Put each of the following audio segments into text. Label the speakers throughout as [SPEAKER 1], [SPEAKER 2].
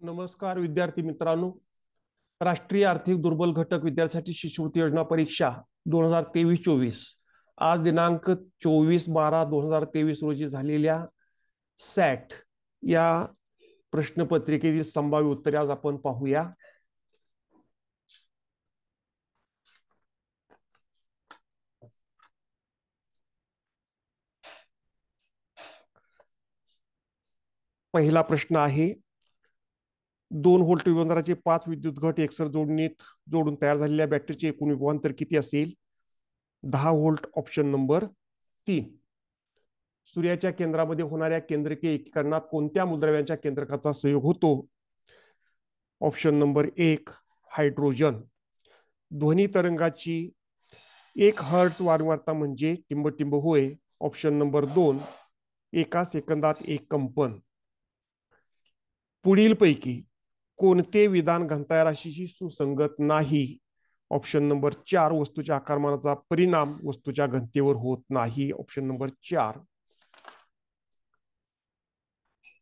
[SPEAKER 1] नमस्कार विद्यार्थी मित्रांनो. राष्ट्रीय आर्थिक दुर्बल घटक विद्यार्थ्यांसाठी शिष्यवृत्ती योजना परीक्षा 2023-24 आज दिनांक 24/12/2023 रोजी झालेल्या सॅट या प्रश्नपत्रिकेतील संभाव्य उत्तरे आज आपण पाहूया. पहिला प्रश्न आहे, 2 व्होल्ट विद्युतधाराचे 5 विद्युत घट एकसर जोडून तयार झालेल्या बॅटरीचे एकूण विभवांतर किती असेल? 10 व्होल्ट ऑप्शन नंबर 3. सूर्याच्या केंद्रामध्ये होणाऱ्या केंद्रकीय एकीकरणात कोणत्या मूलद्रव्यांच्या केंद्रकाचा संयोग होतो? Option number 1 hydrogen. ध्वनी तरंगाची 1 हर्ट्ज वारंवारता म्हणजे टिंबटिंब होय. ऑप्शन नंबर 2 एका सेकंदात 1 कंपन. पुढील पैकी कोणते विधान घनताराशीशी सुसंगत नाही? ऑप्शन नंबर 4 वस्तूच्या आकारमानाचा परिणाम वस्तूच्या घनतेवर होत नाही. Option number 4.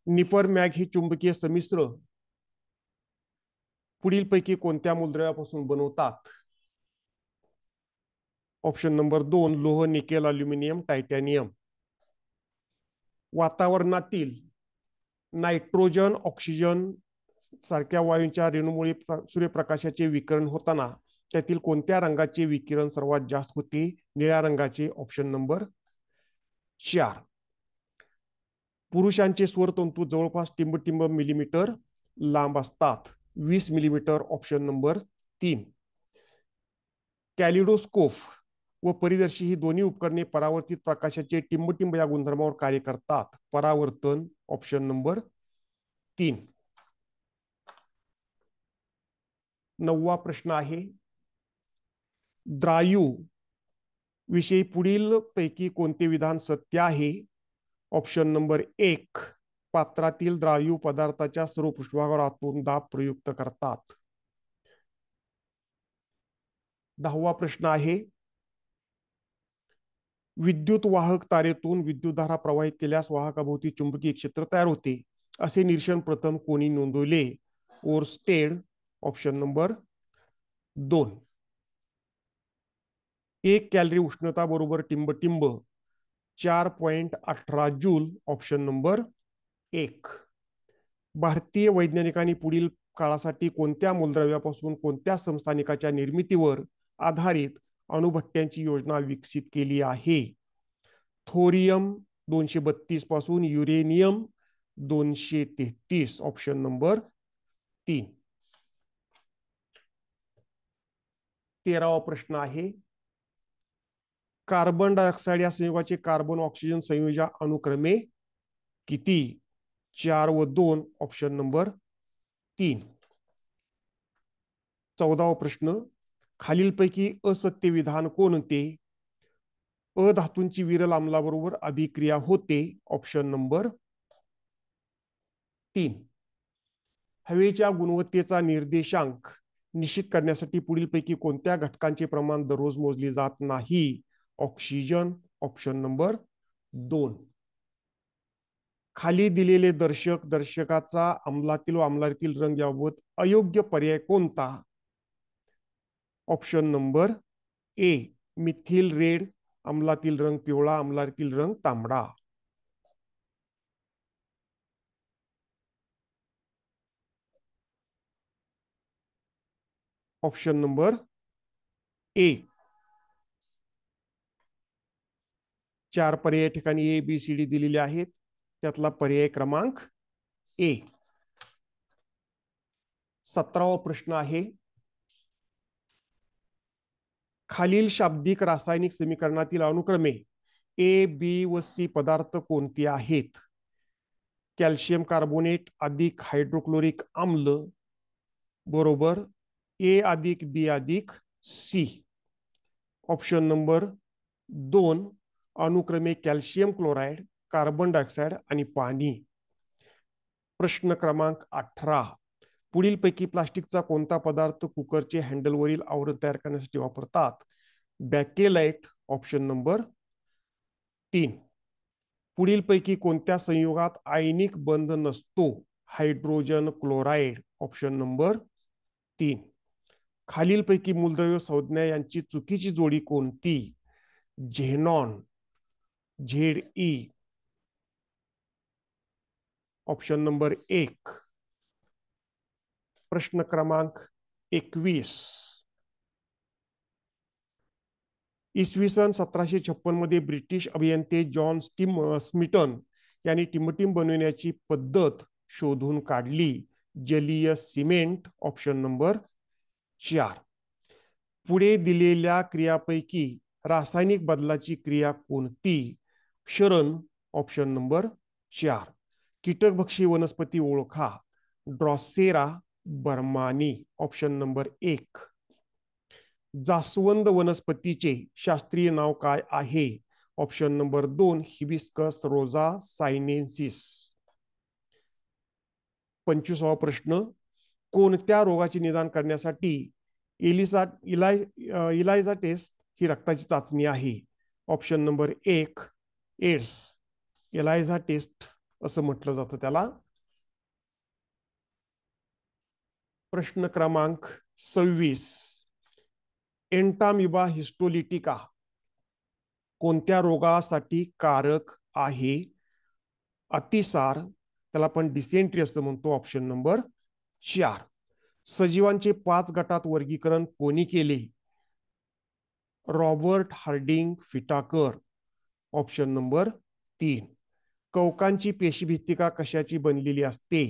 [SPEAKER 1] निपर मॅग हे चुंबकीय समिश्र पुढील पैकी कोणत्या मूलद्रव्यापासून बनवतात? ऑप्शन नंबर 2 लोह, निकेल, अल्युमिनियम, टायटॅनियम. वातावरणातील नायट्रोजन, ऑक्सिजन सारख्या वायूंच्या रेणूमुळे सूर्यप्रकाशाचे विकिरण होताना त्यातील कोणत्या रंगाचे विकिरण सर्वात जास्त होते? निळ्या रंगाचे. Option number 4. पुरुषांचे स्वरतंतू जवळपास टिंबटिंब मिलीमीटर लांब असतात. 20 मिलीमीटर. Option number 3. कॅलिडोस्कोप व परिदर्शी ही दोन्ही उपकरणे परावर्तित प्रकाशाचे टिंबटिंब या गुणधर्मावर कार्य करतात. परावर्तन. Option number 3. 9वा प्रश्न आहे, द्रायू विषयी पुढील पैकी कोणते विधान सत्य आहे? ऑप्शन नंबर 1 पात्रातील द्रायू पदार्थाच्या सर्व पृष्ठभागावर आतून दाब प्रयुक्त करतात. 10वा प्रश्न आहे, विद्युत वाहक तारेतून विद्युतधारा प्रवाहित केल्यास वाहकाभोवती चुंबकीय क्षेत्र तयार होते असे निरीक्षण प्रथम कोणी नोंदवले? ओरस्टेड. Option number 2. 1 कॅलरी उष्णता बरोबर टिंबटिंब 4.18 जूल. Option number 1. भारतीय वैज्ञानिकांनी पुढील काळासाठी कोणत्या मूलद्रव्यापासून कोणत्या समस्थानिकाच्या निर्मितीवर आधारित अणुभट्ट्यांची योजना विकसित केली आहे? थोरियम 232 पासून युरेनियम 233. Option number 3. 13वा प्रश्न आहे, कार्बन डायऑक्साइड या संयुगाचे कार्बन ऑक्सिजन संयोजा अनुक्रमे किती? 4 व 2. Option number 3. 14वा प्रश्न, खालीलपैकी असत्य विधान कोणते? अधातूंची विरल आम्लाबरोबर अभिक्रिया होते. Option number 3. हवेच्या गुणवत्तेचा निर्देशांक निश्चित करण्यासाठी पुढील पैकी कोणत्या घटकांचे प्रमाण दररोज मोजले जात नाही? ऑक्सिजन. Option number 2. खाली दिलेले दर्शकाचा अम्लातील व आम्लातील रंग याबाबत अयोग्य पर्याय कोणता? Option number A methyl red, अम्लातील रंग पिवळा, आम्लातील रंग तांबडा. ऑप्शन नंबर ए. 4 पर्याय ठिकाणी ए बी सी डी दिलेले आहेत, त्यातला पर्याय क्रमांक ए. 17वा प्रश्न आहे, खालील शाब्दिक रासायनिक समीकरणातील अनुक्रमे ए बी व सी पदार्थ कोणते आहेत? कॅल्शियम कार्बोनेट अधिक हायड्रोक्लोरिक आम्ल बरोबर ए अधिक बी अधिक सी. ऑप्शन नंबर 2 अनुक्रमे कॅल्शियम क्लोराईड, कार्बन डायऑक्साइड आणि पाणी. प्रश्न क्रमांक 18, पुढील पैकी प्लास्टिकचा कोणता पदार्थ कुकरचे हँडलवरील आवरण तयार करण्यासाठी वापरतात? बॅकेलाइट. Option number 3. पुढील पैकी कोणत्या संयोगात आयनिक बंध नसतो? Hydrogen chloride option number 3. खालीलपैकी मूलद्रव्य संज्ञा यांची चुकीची जोडी कोणती? Xenon, Z E option number 1. प्रश्न क्रमांक 21. इसवी सन 1756 मध्ये ब्रिटिश अभियंते जॉन स्मिटन यांनी टिंबटिंब बनवण्याची पद्धत शोधून काढली. जलीय सिमेंट ऑप्शन नंबर 4. पुढे दिलेल्या क्रियापैकी रासायनिक बदलाची क्रिया कोणती? क्षरण ऑप्शन नंबर 4. कीटकभक्षी वनस्पती ओळखा. Drosera burmannii option number 1. जास्वंद वनस्पतीचे शास्त्रीय नाव काय आहे? Option number 2. Hibiscus rosa sinensis. 25वा प्रश्न. कोणत्या रोगाचे निदान करण्यासाठी इलायझा टेस्ट ही रक्ताची चाचणी आहे? Option number 1. एड्स. इलायझा टेस्ट असं म्हटलं जातं त्याला. प्रश्न क्रमांक 26. एंटामिबा हिस्टोलिटिका कोणत्या रोगासाठी कारक आहे? अतिसार, त्याला आपण डिसेंट्री असं म्हणतो, ऑप्शन नंबर 4. सजीवांचे 5 गटात वर्गीकरण कोणी केले? Robert Harding Whittaker option number 3. कवकांची पेशीभित्तिका कशाची बनलेली असते?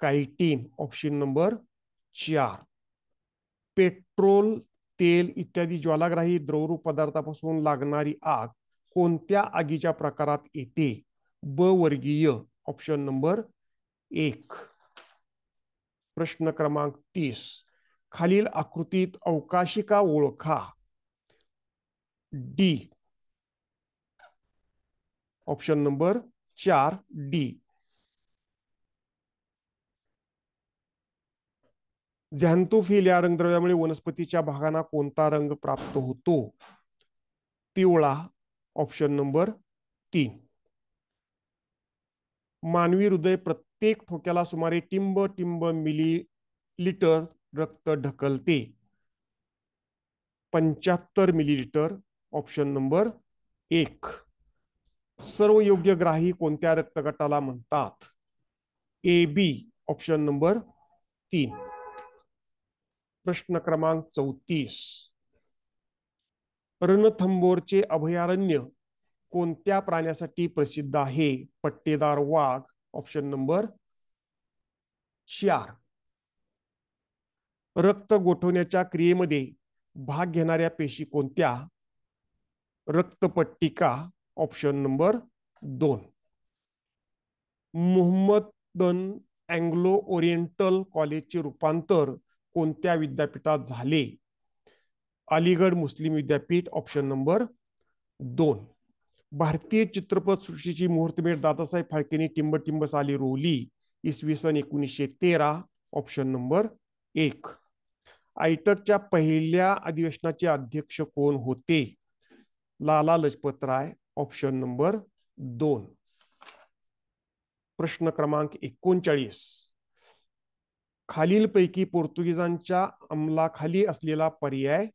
[SPEAKER 1] Chitin option number 4. पेट्रोल, तेल इत्यादी ज्वालाग्राही द्रवरूप पदार्थापासून लागणारी आग कोणत्या आगीच्या प्रकारात येते? ब वर्गीय ऑप्शन नंबर 1. प्रश्न क्रमांक 30. खालील आकृतीत अवकाशिका ओळखा. D option number 4. डी. झॅन्थोफिल या रंगद्रव्यामुळे वनस्पतीच्या भागांना कोणता रंग प्राप्त होतो? पिवळा ऑप्शन नंबर 3. मानवी हृदय प्रत्येक ठोक्याला सुमारे टिंब मिलीलिटर रक्त ढकलते. 75 मिलीलिटर ऑप्शन नंबर 1. सर्व योग्य ग्राही कोणत्या रक्तगटाला म्हणतात? A B option number 3. प्रश्न क्रमांक 34. रणथंबोरचे अभयारण्य कोणत्या प्राण्यासाठी प्रसिद्ध आहे? पट्टेदार वाघ ऑप्शन नंबर 4. रक्त गोठवण्याच्या क्रियेमध्ये भाग घेणाऱ्या पेशी कोणत्या? रक्तपट्टिका option number 2. Muhammadan Anglo Oriental कॉलेजचे रूपांतर कोणत्या विद्यापीठात झाले? अलीगड मुस्लिम विद्यापीठ ऑप्शन नंबर 2. भारतीय चित्रपट सृष्टीची मुहूर्तमेढ दादासाहेब फाळकेंनी टिंबटिंब साली रोवली. इसवी सन 1913 ऑप्शन नंबर 1. आयटकच्या पहिल्या अधिवेशनाचे अध्यक्ष कोण होते? Lala Lajpat Rai option number 2. प्रश्न क्रमांक 39. खालीलपैकी पोर्तुगीजांच्या अंमलाखाली असलेला पर्याय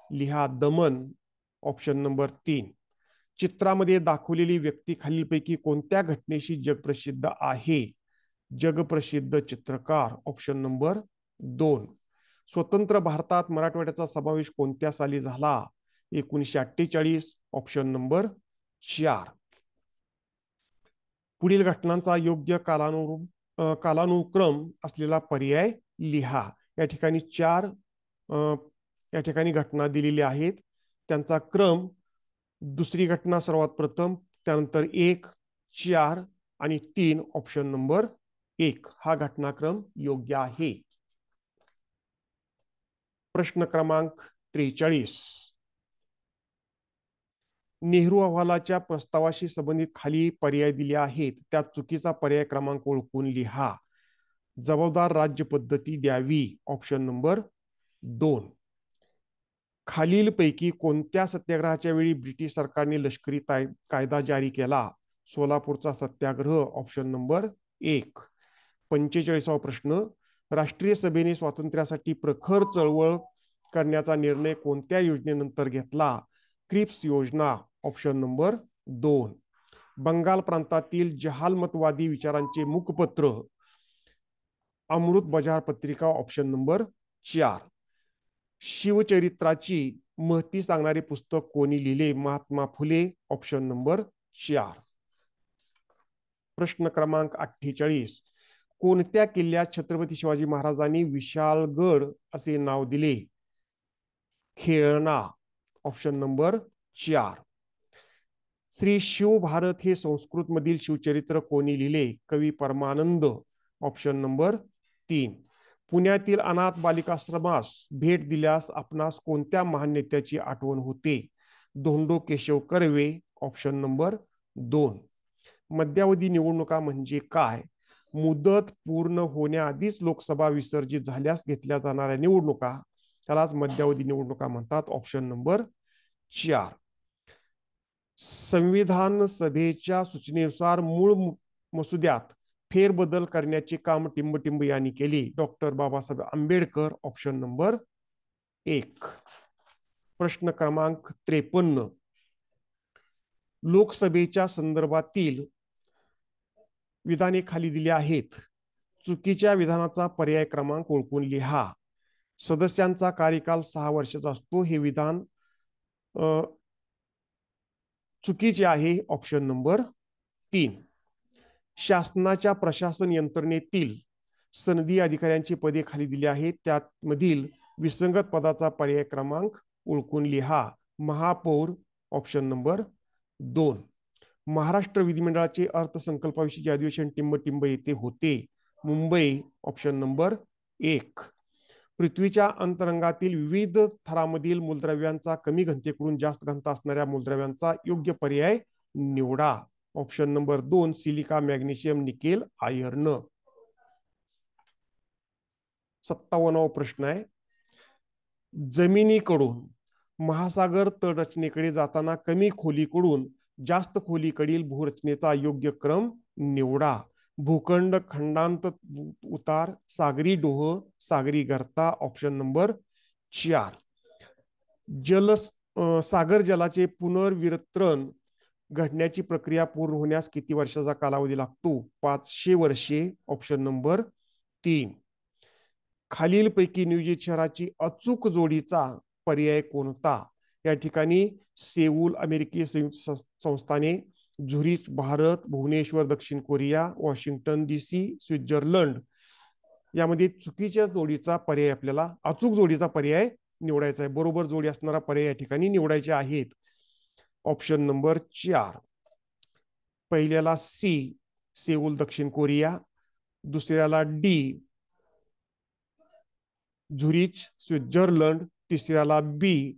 [SPEAKER 1] लिहा. दमन ऑप्शन नंबर 3. चित्रामध्ये दाखवलेली व्यक्ती खालीलपैकी कोणत्या घटनेशी जगप्रसिद्ध आहे? जगप्रसिद्ध चित्रकार ऑप्शन नंबर 2. स्वतंत्र भारतात मराठवाड्याचा समावेश कोणत्या साली झाला? 1948 ऑप्शन नंबर 4. पुढील घटनांचा योग्य कालानुक्रम असलेला पर्याय लिहा. या ठिकाणी घटना दिलेल्या आहेत. त्यांचा क्रम: दुसरी घटना सर्वात प्रथम, त्यानंतर 1, 4 आणि 3 ऑप्शन नंबर 1 हा घटनाक्रम योग्य आहे. प्रश्न क्रमांक 43. नेहरू अहवालाच्या प्रस्तावाशी संबंधित खाली पर्याय दिले आहेत. त्यात चुकीचा पर्याय क्रमांक ओळखून लिहा. जबाबदार राज्य पद्धती द्यावी ऑप्शन नंबर 2. खालीलपैकी कोणत्या सत्याग्रहाच्या वेळी ब्रिटिश सरकारने लष्करी कायदा जारी केला? सोलापूरचा सत्याग्रह ऑप्शन नंबर 1. 45वा प्रश्न, राष्ट्रीय सभेने स्वातंत्र्यासाठी प्रखर चळवळ करण्याचा निर्णय कोणत्या योजनेनंतर घेतला? क्रिप्स योजना, ऑप्शन नंबर 2. बंगाल प्रांतातील जहालमतवादी विचारांचे मुखपत्र अमृत बजार पत्रिका, ऑप्शन नंबर 4. शिवचरित्राची महती सांगणारे पुस्तक कोणी लिहिले? Mahatma Phule, option number 4. प्रश्न क्रमांक 48, कोणत्या किल्ल्यात छत्रपती शिवाजी महाराजांनी विशाळगड असे नाव दिले? खेळणा, ऑप्शन नंबर 4. श्री शिवभारत हे संस्कृत मधील शिवचरित्र कोणी लिहिले? कवी परमानंद, ऑप्शन नंबर 3. पुण्यातील अनाथ बालिकाश्रमास भेट दिल्यास आपणास कोणत्या महान नेत्याची आठवण होते? Dhondo Keshav Karve, option number 2. मध्यावधी निवडणुका म्हणजे काय? मुदत पूर्ण होण्याआधीच लोकसभा विसर्जित झाल्यास घेतल्या जाणाऱ्या निवडणुका, त्यालाच मध्यावधी निवडणुका म्हणतात, ऑप्शन नंबर 4. संविधान सभेच्या सूचनेनुसार मूळ मसुद्यात फेरबदल करण्याचे काम टिंबटिंब यांनी केले? Doctor Babasaheb Ambedkar, option number 1. प्रश्न क्रमांक 53, लोकसभेच्या संदर्भातील विधाने खाली दिली आहेत. चुकीच्या विधानाचा पर्याय क्रमांक ओळखून लिहा. सदस्यांचा कार्यकाल 6 वर्षाचा असतो, हे विधान चुकीचे आहे, ऑप्शन नंबर 3. शासनाच्या प्रशासन यंत्रणेतील सनदी अधिकाऱ्यांची पदे खाली दिली आहेत, त्यामधील विसंगत पदाचा पर्याय क्रमांक ओळखून लिहा. महापौर, ऑप्शन नंबर 2. महाराष्ट्र विधिमंडळाचे अर्थसंकल्पाविषयीचे अधिवेशन टिंबटिंब येथे होते. Mumbai, option number 1. पृथ्वीच्या अंतरंगातील विविध थरामधील मूलद्रव्यांचा कमी घनतेकडून जास्त घनता असणाऱ्या मूलद्रव्यांचा योग्य पर्याय निवडा. Option number 2, silica, magnesium, nickel, iron. 57वा प्रश्न आहे, जमिनीकडून महासागर तळरचनेकडे जाताना कमी खोलीकडून जास्त खोलीकडील भूरचनेचा योग्य क्रम निवडा. भूखंड, खंडांत उतार, सागरी डोह, सागरी गर्ता, ऑप्शन नंबर 4. सागर जलाचे पुनर्वितरण घडण्याची प्रक्रिया पूर्ण होण्यास किती वर्षाचा कालावधी लागतो? 500 वर्षे, ऑप्शन नंबर 3. खालीलपैकी नियोजित शहराची अचूक जोडीचा पर्याय कोणता? या ठिकाणी सेऊल अमेरिकी संयुक्त संस्थाने, झुरिच भारत, भुवनेश्वर दक्षिण कोरिया, वॉशिंग्टन DC स्वित्झर्लंड, यामध्ये चुकीच्या जोडीचा पर्याय आपल्याला अचूक जोडीचा पर्याय निवडायचा आहे. बरोबर जोडी असणारा पर्याय या ठिकाणी निवडायचे आहेत. Option number 4. पहिल्याला C, सेऊल दक्षिण कोरिया, दुसऱ्याला D, झुरिच स्वित्झर्लंड, तिसऱ्याला B,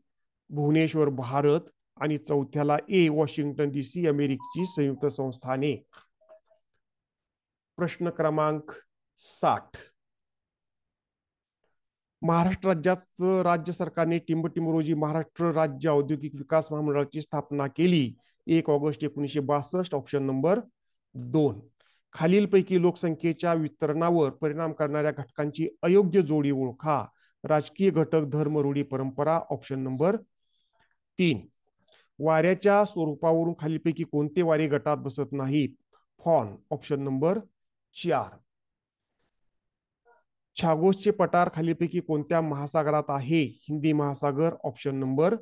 [SPEAKER 1] भुवनेश्वर भारत, आणि चौथ्याला A, वॉशिंग्टन DC अमेरिकेची संयुक्त संस्थाने. प्रश्न क्रमांक 60, महाराष्ट्र राज्य सरकारने टिंबटिंब रोजी महाराष्ट्र राज्य औद्योगिक विकास महामंडळाची स्थापना केली. 1 ऑगस्ट 1962, ऑप्शन नंबर 2. खालीलपैकी लोकसंख्येच्या वितरणावर परिणाम करणाऱ्या घटकांची अयोग्य जोडी ओळखा. राजकीय घटक, धर्म, रूढी, परंपरा, ऑप्शन नंबर 3. वाऱ्याच्या स्वरूपावरून खालीलपैकी कोणते वारे गटात बसत नाहीत? फॉन, ऑप्शन नंबर 4. छागोसचे पठार खालीलपैकी कोणत्या महासागरात आहे? हिंदी महासागर, ऑप्शन नंबर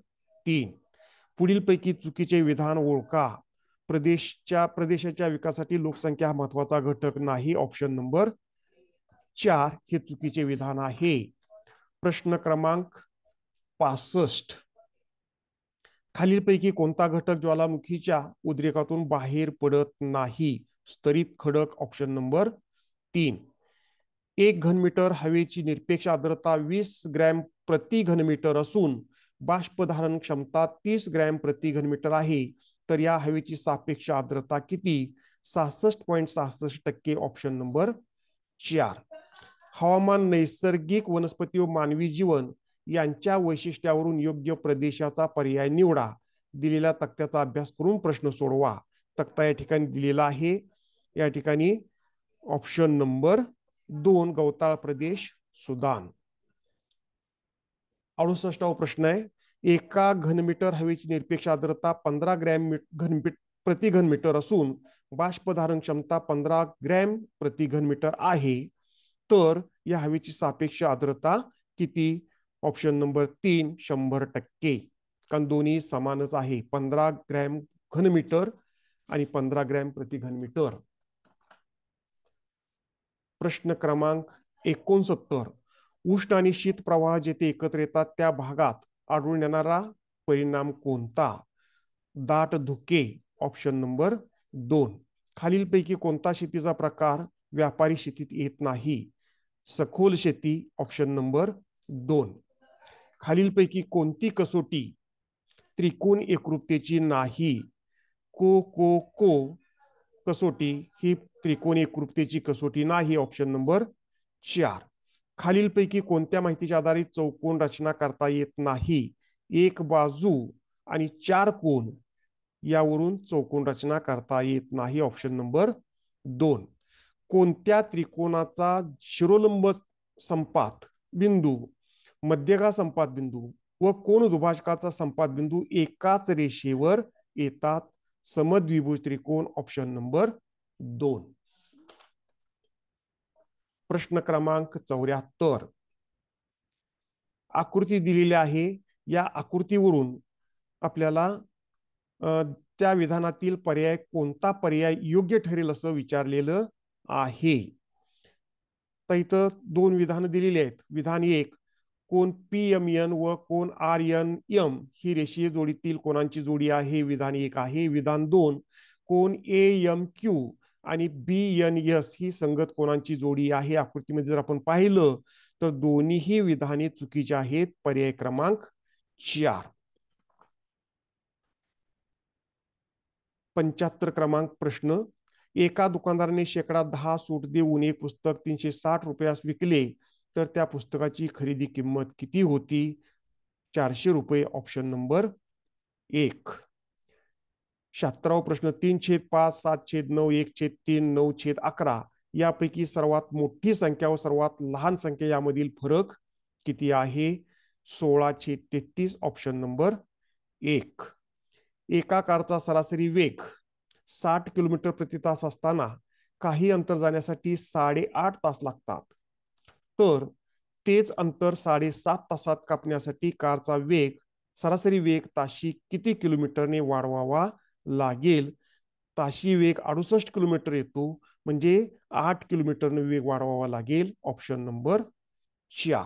[SPEAKER 1] 3. पुढीलपैकी चुकीचे विधान ओळखा. प्रदेशाच्या विकासासाठी लोकसंख्या हा महत्वाचा घटक नाही, ऑप्शन नंबर 4 हे चुकीचे विधान आहे. प्रश्न क्रमांक 65, खालीलपैकी कोणता घटक ज्वालामुखीच्या उद्रेकातून बाहेर पडत नाही? स्तरित खडक, ऑप्शन नंबर 3. 1 घनमीटर हवेची निरपेक्ष आर्द्रता 20 ग्रॅम प्रति घनमीटर असून बाष्पधारण क्षमता 30 ग्रॅम प्रति घनमीटर आहे, तर या हवेची सापेक्ष आर्द्रता किती? 66.66%, ऑप्शन नंबर 4. हवामान, नैसर्गिक, वनस्पती व मानवी जीवन यांच्या वैशिष्ट्यावरून योग्य प्रदेशाचा पर्याय निवडा. दिलेल्या तक्त्याचा अभ्यास करून प्रश्न सोडवा. तक्ता या ठिकाणी दिलेला आहे. या ठिकाणी ऑप्शन नंबर 2 गवताळ प्रदेश सुदान. 68वा प्रश्न आहे, एका घनमीटर हवेची निरपेक्ष आर्द्रता 15 ग्रॅम प्रति घनमीटर असून बाष्प धारण क्षमता 15 ग्रॅम प्रति घनमीटर आहे, तर या हवेची सापेक्ष आर्द्रता किती? ऑप्शन नंबर 3 100%, कारण दोन्ही समानच आहे, 15 ग्रॅम घनमीटर आणि 15 ग्रॅम प्रति घनमीटर. प्रश्न क्रमांक 69, उष्ण आणि शीत प्रवाह जेथे एकत्र येतात त्या भागात आढळून येणारा परिणाम कोणता? दाट धुके, ऑप्शन नंबर 2. खालीलपैकी कोणता शेतीचा प्रकार व्यापारी शेतीत येत नाही? सखोल शेती, ऑप्शन नंबर 2. खालीलपैकी कोणती कसोटी त्रिकोण एकरूपतेची नाही? को कसोटी ही त्रिकोणी एकरूपतेची कसोटी नाही, ऑप्शन नंबर 4. खालीलपैकी कोणत्या माहितीच्या आधारे चौकोन रचना करता येत नाही? एक बाजू आणि 4 कोन यावरून चौकोन रचना करता येत नाही, ऑप्शन नंबर 2. कोणत्या त्रिकोणाचा शिरोलंब संपात बिंदू, मध्यगा संपात बिंदू व कोन दुभाजकाचा संपात बिंदू एकाच रेषेवर येतात? समद्विभुज त्रिकोण, ऑप्शन नंबर 2. प्रश्न क्रमांक 74, आकृती दिलेली आहे, या आकृतीवरून आपल्याला त्या विधानातील पर्याय कोणता पर्याय योग्य ठरेल असं विचारलेलं आहे. तर इथं 2 विधानं दिलेली आहेत. विधान 1, कोन PMN व कोन RNM ही रेषीय जोडीतील कोणांची जोडी आहे, विधान 1 आहे. विधान 2, कोन AMQ आणि BNS ही संगत कोणांची जोडी आहे. आकृतीमध्ये जर आपण पाहिलं तर दोन्हीही विधाने चुकीची आहेत, पर्याय क्रमांक 4. 75 क्रमांक प्रश्न, एका दुकानदाराने शेकडा 10 सूट देऊन एक पुस्तक 360 रुपयास विकले तर त्या पुस्तकाची खरेदी किंमत किती होती? 400 रुपये, ऑप्शन नंबर 1. 76वा प्रश्न, 3/5, 7/9, 1/3, 9/11 यापैकी सर्वात मोठी संख्या व सर्वात लहान संख्या यामधील फरक किती आहे? 16/33, ऑप्शन नंबर 1. एका कारचा सरासरी वेग 60 किलोमीटर प्रति तास असताना काही अंतर जाण्यासाठी 8.5 तास लागतात, तर तेच अंतर 7.5 तासात कापण्यासाठी कारचा वेग सरासरी वेग ताशी किती किलोमीटरने वाढवावा लागेल? ताशी वेग 68 किलोमीटर येतो, म्हणजे 8 किलोमीटरने वेग वाढवावा लागेल, ऑप्शन नंबर 4.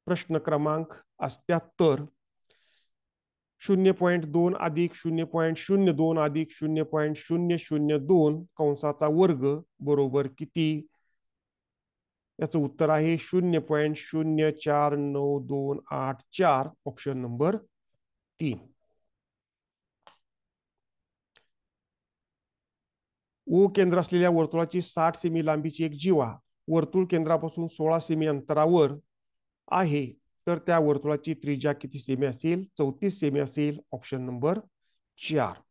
[SPEAKER 1] प्रश्न क्रमांक 78, 0.2 अधिक 0.02 अधिक 0.002 कंसाचा वर्ग बरोबर किती? याचं उत्तर आहे 0.049284, ऑप्शन नंबर 3. ओ केंद्र असलेल्या वर्तुळाची 60 सेमी लांबीची एक जीवा वर्तुळ केंद्रापासून 16 सेमी अंतरावर आहे, तर त्या वर्तुळाची त्रिज्या किती सेमी असेल? 34 सेमी असेल, ऑप्शन नंबर 4.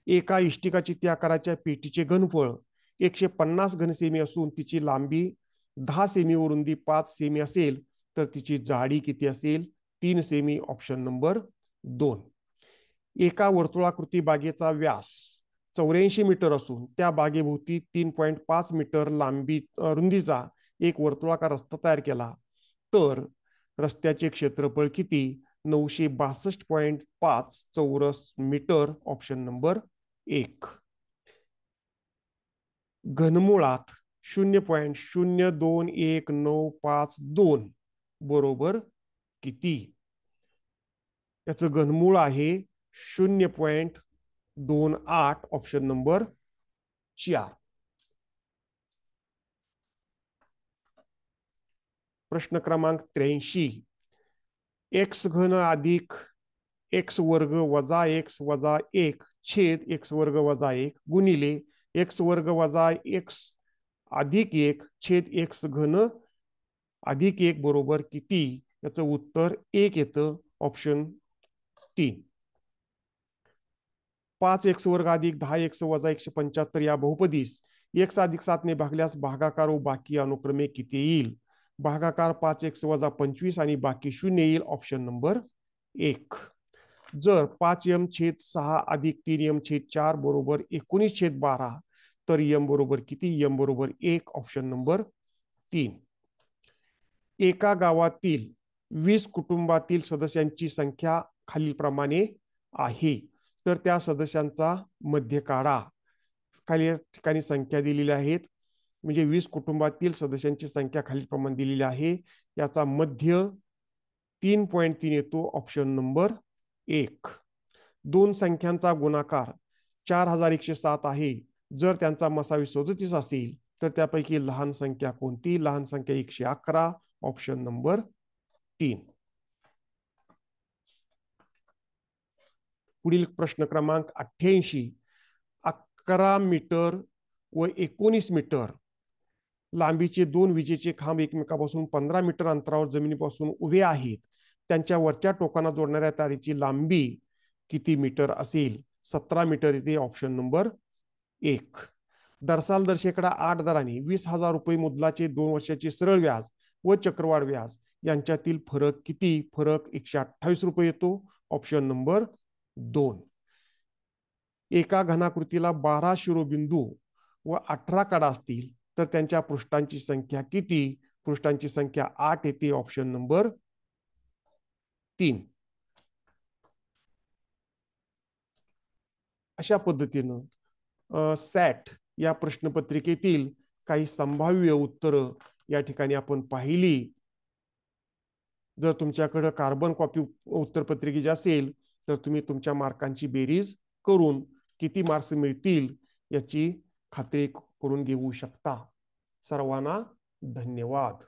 [SPEAKER 1] एका इष्टिकाचित्ती आकाराच्या पेटीचे घनफळ 150 घनसेमी असून तिची लांबी 10 सेमी व रुंदी 5 सेमी असेल, तर तिची जाडी किती असेल? 3 सेमी, ऑप्शन नंबर 2. एका वर्तुळाकृती बागेचा व्यास 84 मीटर असून त्या बागेभोवती 3.5 मीटर लांबी रुंदीचा एक वर्तुळाकार रस्ता तयार केला, तर रस्त्याचे क्षेत्रफळ किती? 962.5 चौरस मीटर, ऑप्शन नंबर 1. घनमुळात 0.021952 बरोबर किती? याचं घनमूळ आहे 0.28, ऑप्शन नंबर 4. प्रश्न क्रमांक 83, एक्स घन अधिक एक्स वर्ग वजा एक्स वजा 1 छेद एक्स वर्ग वजा 1 गुणिले एक्स वर्ग वजा एक्स अधिक 1 छेद एक्स घन अधिक 1 बरोबर किती? याचं उत्तर 1 येतं, ऑप्शन 3. 5x वर्ग अधिक 10x वजा 175 या बहुपदीस x अधिक 7 ने भागल्यास भागाकार व बाकी अनुक्रमे किती येईल? भागाकार 5x वजा 25 आणि बाकी 0 येईल. Option number 1. जर 5m/6 अधिक 3m/4 बरोबर 19/12 तर m बरोबर किती? m बरोबर 1. Option number 3. एका गावातील 20 कुटुंबातील सदस्यांची संख्या खालीलप्रमाणे आहे, तर त्या सदस्यांचा मध्य काढा. खाली ठिकाणी संख्या दिलेल्या आहेत, म्हणजे 20 कुटुंबातील सदस्यांची संख्या खालीलप्रमाणे दिलेली आहे. याचा मध्य 3.3 येतो. Option number 1. दोन संख्यांचा गुणाकार 4107 आहे. जर त्यांचा मसावी 37 असेल तर त्यापैकी लहान संख्या कोणती? लहान संख्या 111. Option number 3. पुढील प्रश्न क्रमांक 88. 11 मीटर व 19 मीटर लांबीचे दोन विजेचे खांब एकमेकापासून 15 मीटर अंतरावर जमिनीपासून उभे आहेत. त्यांच्या वरच्या टोकांना जोडणाऱ्या तारेची लांबी किती मीटर असेल? 17 मीटर येते. Option number 1. दरसाल दरशेकडा 8 दराने 20,000 रुपये मुदलाचे 2 वर्षाचे सरळ व्याज व चक्रवाढ व्याज यांच्यातील फरक किती? फरक 128 रुपये येतो. Option number 2. एका घनाकृतीला 12 शिरोबिंदू व 18 कडा असतील तर त्यांच्या पृष्ठांची संख्या किती? पृष्ठांची संख्या 8 येते. Option number 3. अशा पद्धतीनं सॅट या प्रश्नपत्रिकेतील काही संभाव्य उत्तरं या ठिकाणी आपण पाहिली. जर तुमच्याकडे कार्बन कॉपी उत्तरपत्रिकेची असेल तर तुम्ही तुमच्या मार्कांची बेरीज करून किती मार्क्स मिळतील याची खात्री करून घेऊ शकता. सर्वांना धन्यवाद.